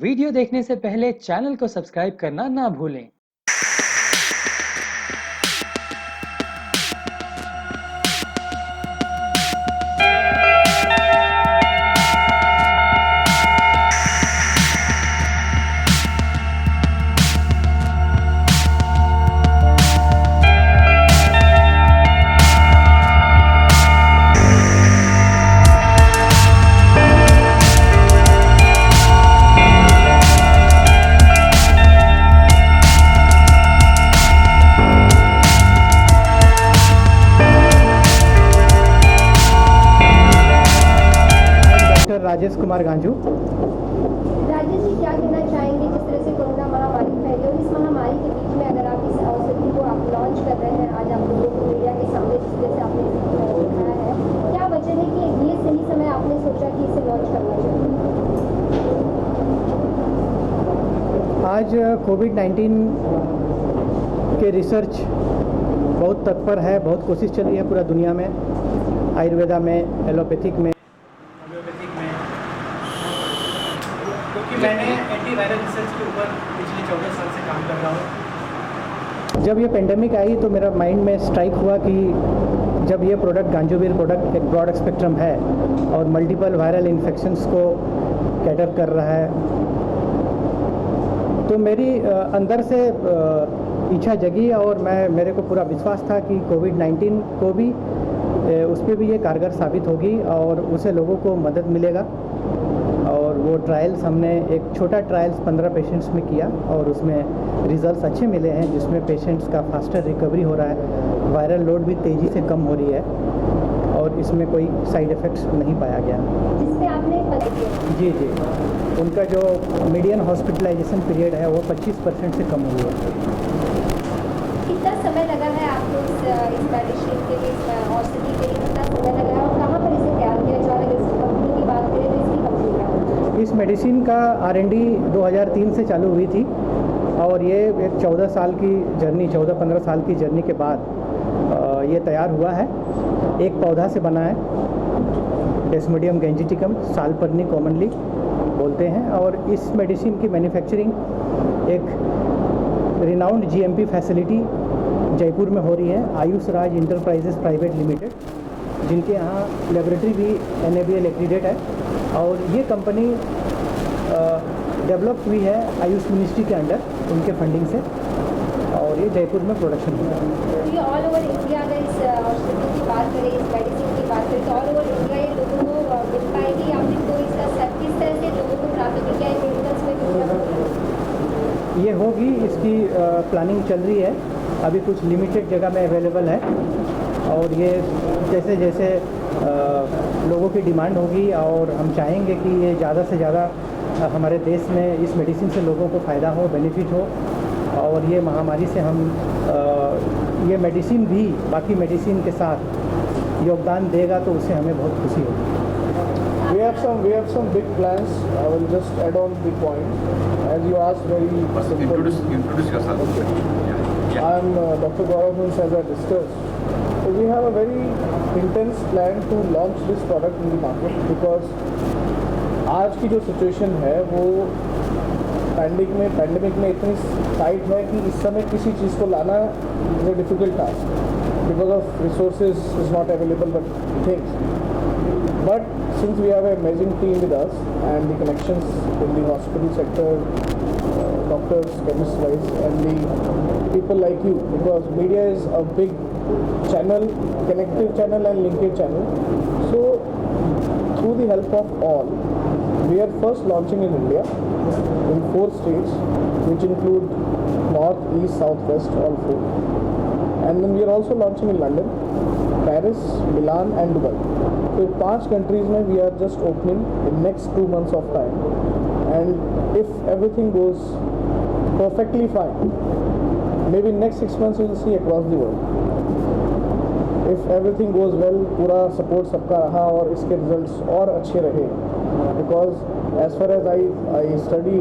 Video देखने से पहले चैनल को सब्सक्राइब करना ना भूलें। राजेश कुमार गांजू। राजेश जी, क्या कहना चाहेंगे जिस तरह से कोरोना महामारी फैली और इस महामारी के बीच में अगर आप इस औषधि को आप लॉन्च कर रहे हैं आज आप लोगों को मीडिया के सामने जिस तरह से आपने दिखाया है, क्या वजह है कि ये सही समय आपने सोचा कि इसे लॉन्च करना चाहिए? आज कोविड-19 के रिसर्च बहुत तत्पर है, बहुत कोशिश चल रही है पूरा दुनिया में, आयुर्वेदा में, एलोपैथिक में, क्योंकि मैंने एंटीवायरल रिसर्च के ऊपर पिछले 14 साल से काम कर रहा हूँ। जब ये पेंडेमिक आई तो मेरा माइंड में स्ट्राइक हुआ कि जब ये प्रोडक्ट गांजूवीर प्रोडक्ट एक ब्रॉड स्पेक्ट्रम है और मल्टीपल वायरल इन्फेक्शंस को कैटर कर रहा है, तो मेरी अंदर से इच्छा जगी और मेरे को पूरा विश्वास था कि कोविड-19 को भी उस पर भी ये कारगर साबित होगी और उसे लोगों को मदद मिलेगा। और वो ट्रायल्स हमने एक छोटा ट्रायल्स 15 पेशेंट्स में किया और उसमें रिजल्ट्स अच्छे मिले हैं, जिसमें पेशेंट्स का फास्टर रिकवरी हो रहा है, वायरल लोड भी तेज़ी से कम हो रही है और इसमें कोई साइड इफ़ेक्ट्स नहीं पाया गया। जिसमें आपने जी, उनका जो मीडियन हॉस्पिटलाइजेशन पीरियड है वो 25% से कम हुई है। कितना समय लगा है आपको इस मेडिसिन के लिए, इस औषधि के लिए कितना समय लगा है और कहाँ पर इसे तैयार किया जा रहा है? इस कंपनी की बात करें तो इसकी कंपनी का इस मेडिसिन का R&D 2003 से चालू हुई थी और ये एक 14 साल की जर्नी, 14-15 साल की जर्नी के बाद ये तैयार हुआ है। एक पौधा से बना है, डेस्मोडियम गैंजेटिकम, सालपर्नी कॉमनली बोलते हैं, और इस मेडिसिन की मैन्युफैक्चरिंग एक रिनाउंड GMP फैसिलिटी जयपुर में हो रही है, आयुष राज इंटरप्राइजेस प्राइवेट लिमिटेड, जिनके यहाँ लेबोरेटरी भी NABL एक्रीडेट है और ये कंपनी डेवलप हुई है आयुष मिनिस्ट्री के अंडर, उनके फंडिंग से, और ये जयपुर में प्रोडक्शन हुआ है। तो ये ऑल ओवर इंडिया अगर इस औषधि की बात करें, इस मेडिसिन की बात करें तो ऑल ओवर इंडिया ये लोगों को मिल पाएगी या फिर कोई इसका किस तरह से लोगों को प्राप्त की जाए? मेडिकल्स में ये होगी, इसकी प्लानिंग चल रही है, अभी कुछ लिमिटेड जगह में अवेलेबल है और ये जैसे जैसे लोगों की डिमांड होगी और हम चाहेंगे कि ये ज़्यादा से ज़्यादा हमारे देश में इस मेडिसिन से लोगों को फ़ायदा हो, बेनिफिट हो और ये महामारी से हम ये मेडिसिन भी बाकी मेडिसिन के साथ योगदान देगा तो उससे हमें बहुत खुशी होगी। We have some big plans. I will just add on the point. As you asked, very simple. Introduce yourself. Okay. I am Dr. Gaurav Huns, as I discussed. So we have a very intense plan to launch this product in the market because आज की जो situation है वो pandemic में इतनी tight है कि इस समय किसी चीज़ को लाना is a difficult task because of resources is not available but things. But since we have an amazing team with us and the connections in the hospital sector, doctors, chemists wise, and the people like you, because media is a big channel, connective channel and linkage channel. So through the help of all, we are first launching in India in 4 states, which include North, East, South, West, all 4. And then we are also launching in London, Paris, Milan and Dubai. So 5 countries में we are just opening in next 2 months of time, and if everything goes perfectly fine, maybe next 6 months we will see across the world. If everything goes well, पूरा support सबका रहा और इसके results और अच्छे रहे, because as far as I study,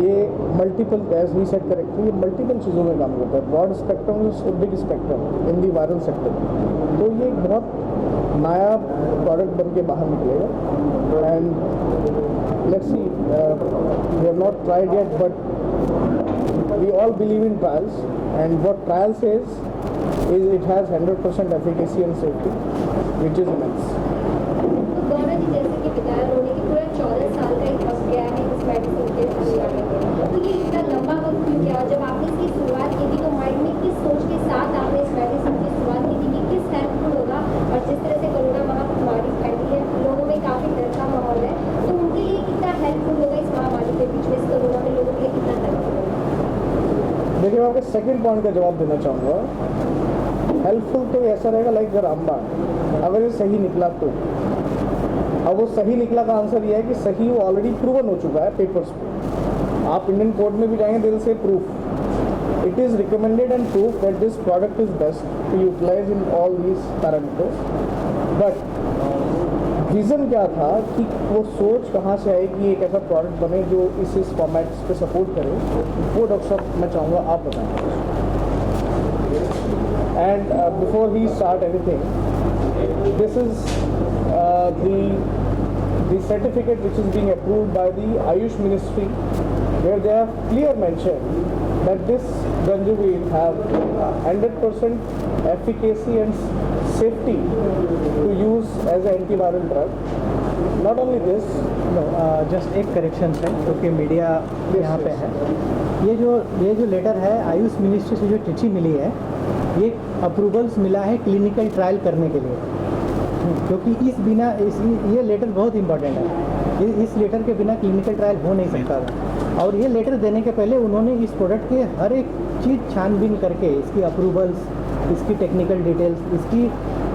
ये multiple, as he said correctly, ये multiple चीज़ों में काम करता है. Broad spectrum is a big spectrum in the viral sector. तो ये बहुत नया प्रोडक्ट बन के बाहर निकलेगा and let's see we have not tried yet but we all believe in trials and what trial says is it has 100% efficacy and safety, which is immense. तो गौरव जी जैसे कि बताया उन्होंने कि पूरा 14 साल का एक वक्त गया है इस मेडिसिन के सामने आने में, तो ये इतना लंबा वक्त क्यों गया? जब आपने इसकी शुरुआत की थी तो माइंड में किस सोच के साथ आपने इस मेडिसिन की शुरुआत की थी कि किस हेल्पफुल होगा? और जिस तरह से कोरोना महामारी फैली है, लोगों में काफ़ी डर का माहौल है, तो उनके लिए कितना हेल्पफुल होगा इस महामारी के बीच में, इस कोरोना में लोगों के लिए कितना हेल्पफुल होगा? देखिए मैं आपके सेकंड पॉइंट का जवाब देना चाहूँगा। हेल्पफुल तो ऐसा रहेगा लाइक द रामबाण, अगर ये सही निकला तो। अब वो सही निकला का आंसर ये है कि सही वो ऑलरेडी प्रूवन हो चुका है पेपर्स पे। आप इंडियन कोर्ट में भी जाएंगे दिल से proof it is recommended and proof that this product is best to utilise in all these parameters. But reason क्या था कि वो सोच कहाँ से आई कि एक ऐसा प्रोडक्ट बने जो इस फॉर्मेट्स पे सपोर्ट करे, वो डॉक्टर साहब मैं चाहूँगा आप बताएं। And before we start anything, this is the certificate which is being approved by the Ayush Ministry, where they have clear mention that this Ganjavir have 100% efficacy and safety to use as an antiviral drug. Not only this, just एक correction है क्योंकि media यहाँ पे है। ये जो letter है Ayush ministry से जो चिट्ठी मिली है, ये अप्रूवल्स मिला है क्लिनिकल ट्रायल करने के लिए, क्योंकि ये लेटर बहुत इंपॉर्टेंट है। इस लेटर के बिना क्लिनिकल ट्रायल हो नहीं सकता था। और ये लेटर देने के पहले उन्होंने इस प्रोडक्ट के हर एक चीज़ छानबीन करके इसकी अप्रूवल्स, इसकी टेक्निकल डिटेल्स, इसकी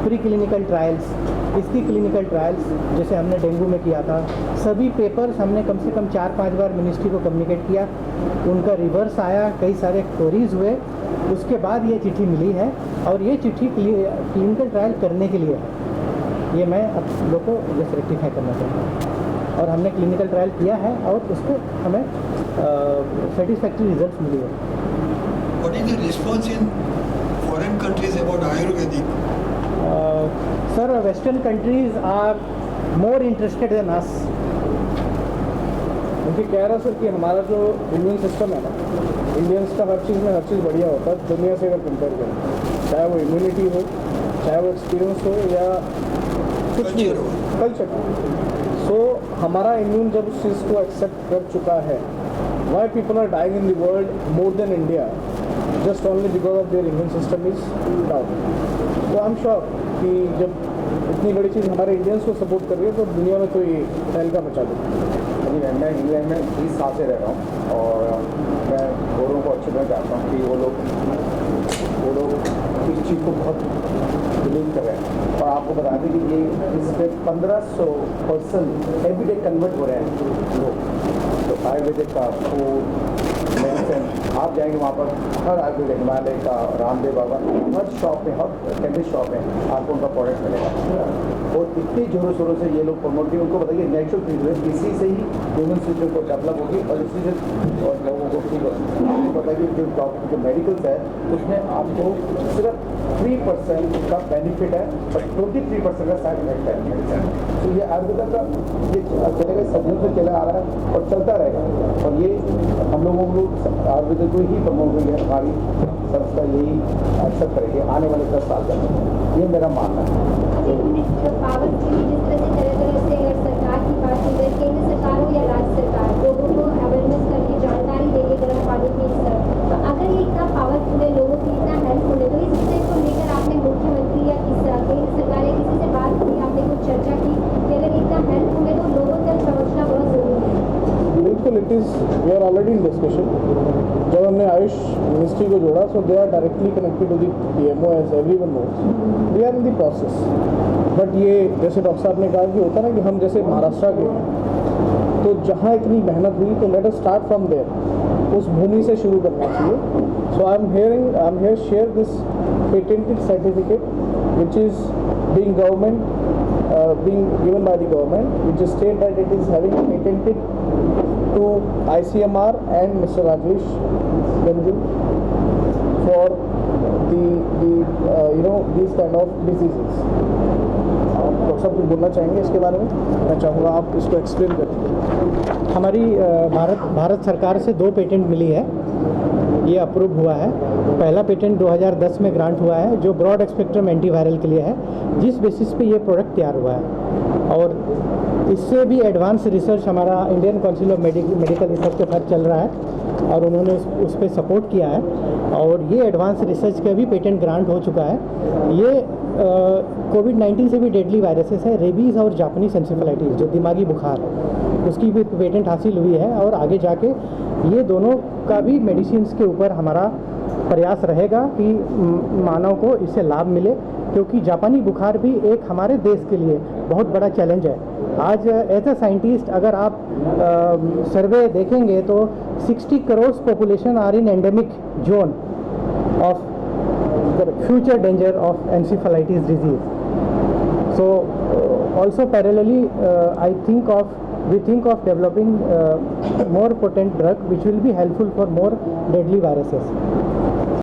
प्री क्लिनिकल ट्रायल्स, इसकी क्लिनिकल ट्रायल्स जैसे हमने डेंगू में किया था, सभी पेपर्स हमने कम से कम 4-5 बार मिनिस्ट्री को कम्युनिकेट किया। उनका रिवर्स आया, कई सारे क्वेरीज हुए, उसके बाद ये चिट्ठी मिली है। और ये चिट्ठी क्लिनिकल ट्रायल करने के लिए है। ये मैं आप लोग को जैसे रेक्टिफाई करना चाहता हूँ। और हमने क्लिनिकल ट्रायल किया है और उसको हमें सेटिस्फैक्ट्री रिजल्ट मिली है। What is the response in foreign countries about Ayurvedic? Sir, Western countries are more interested than us. उनकी कह रहा सर कि हमारा जो इम्यून सिस्टम है ना, इंडियंस का हर चीज़ में हर चीज़ बढ़िया होता है दुनिया से अगर कंपेयर करें, चाहे वो इम्यूनिटी हो, चाहे वो एक्सपीरियंस हो या कुछ भी हो, कल्चर हो। सो हमारा इम्यून जब उस चीज़ को एक्सेप्ट कर चुका है, why people are dying in the world more than India just only because of their immune system is down. तो आई एम श्योर कि जब इतनी बड़ी चीज़ हमारे इंडियंस को सपोर्ट कर रही है तो दुनिया में तो ये तहलका मचा देगी। अभी मैं इंग्लैंड में 20 साल से रह रहा हूँ और मैं गोरों को अच्छे तरह जानता हूँ कि वो लोग इस चीज़ को बहुत बिलीव कर रहे हैं। और आपको बता दें कि ये इस पर 1500% एवरी डे कन्वर्ट हो रहे हैं लोग। तो आयुर्वेदिक का फूड, मेडिसिन, आप जाएंगे वहाँ पर हर आयुर्वेदिक, हिमालय का, रामदेव बाबा, हर शॉप में, हर केमिस्ट शॉप में आपको उनका प्रोडक्ट मिलेगा। और इतनी जोरों शोरों से ये लोग प्रमोट किए, उनको बताइए नेचुरल ट्रीटमेंट, इसी से ही ह्यूमन सिस्टम को डेवलप होगी और इसी से और लोगों को ठीक होगी। आपको बताइए जो डॉक्टर जो मेडिकल्स है उसमें आपको सिर्फ 3% का बेनिफिट है और 23% का साइड इफेक्ट है। तो ये आयुर्वेद का ये चलेगा, सदियों से चला आ रहा है और चलता रहेगा। और ये हम लोगों को आयुर्वेद को ही प्रमोट हुई है, हमारी संस्था यही एक्सेप्ट करेगी आने वाले 10 साल तक, ये मेरा मानना है। पावर जिस तरह से तरह तरह से अगर सरकार की बात की जाए, केंद्र सरकार हो या राज्य सरकार, लोगों को अवेयरनेस करके जानकारी देगी गर्म पानी की इस तरह, तो अगर ये इतना पावरफुल है, लोगों की इतना हेल्पफुल है, तो इस चीज़ को लेकर आपने मुख्यमंत्री या केंद्र सरकार या किसी से बात की, आपने कुछ चर्चा की कि अगर इतना हेल्पफुल है तो लोगों तक पहुँचना बहुत ज़रूरी है? बिल्कुल, it is we are already in discussion. जब हमने आयुष मिनिस्ट्री को जोड़ा, so they are directly connected to the PMO as everyone knows, we are in the process. But ये जैसे डॉक्टर साहब ने कहा कि होता ना कि हम जैसे महाराष्ट्र के हैं, तो जहाँ इतनी मेहनत हुई तो let us start from there, उस भूमि से शुरू करना चाहिए। So I am here share this patented certificate which is being given by the government, which is state that it is having patented to ICMR and Mr. Rajesh Ganju for the these kind of diseases. आप doctor साहब कुछ बोलना चाहेंगे इसके बारे में? मैं चाहूँगा आप इसको एक्सप्लेन करें। हमारी भारत सरकार से 2 पेटेंट मिली है, ये अप्रूव हुआ है। पहला पेटेंट 2010 में ग्रांट हुआ है जो ब्रॉड स्पेक्ट्रम एंटीवायरल के लिए है, जिस बेसिस पे ये प्रोडक्ट तैयार हुआ है। और इससे भी एडवांस रिसर्च हमारा Indian council of medical research के साथ चल रहा है और उन्होंने उस पर सपोर्ट किया है और ये एडवांस रिसर्च का भी पेटेंट ग्रांट हो चुका है। ये कोविड-19 से भी डेडली वायरसेस है, रेबीज़ और जापानीज एन्सेफेलाइटिस जो दिमागी बुखार, उसकी भी पेटेंट हासिल हुई है और आगे जाके ये दोनों का भी मेडिसिन के ऊपर हमारा प्रयास रहेगा कि मानव को इससे लाभ मिले, क्योंकि जापानी बुखार भी एक हमारे देश के लिए बहुत बड़ा चैलेंज है। आज एज ए साइंटिस्ट अगर आप सर्वे देखेंगे तो 60 crore population are in endemic zone of future danger of encephalitis disease. So also parallelly we think of developing more potent drug which will be helpful for more deadly viruses.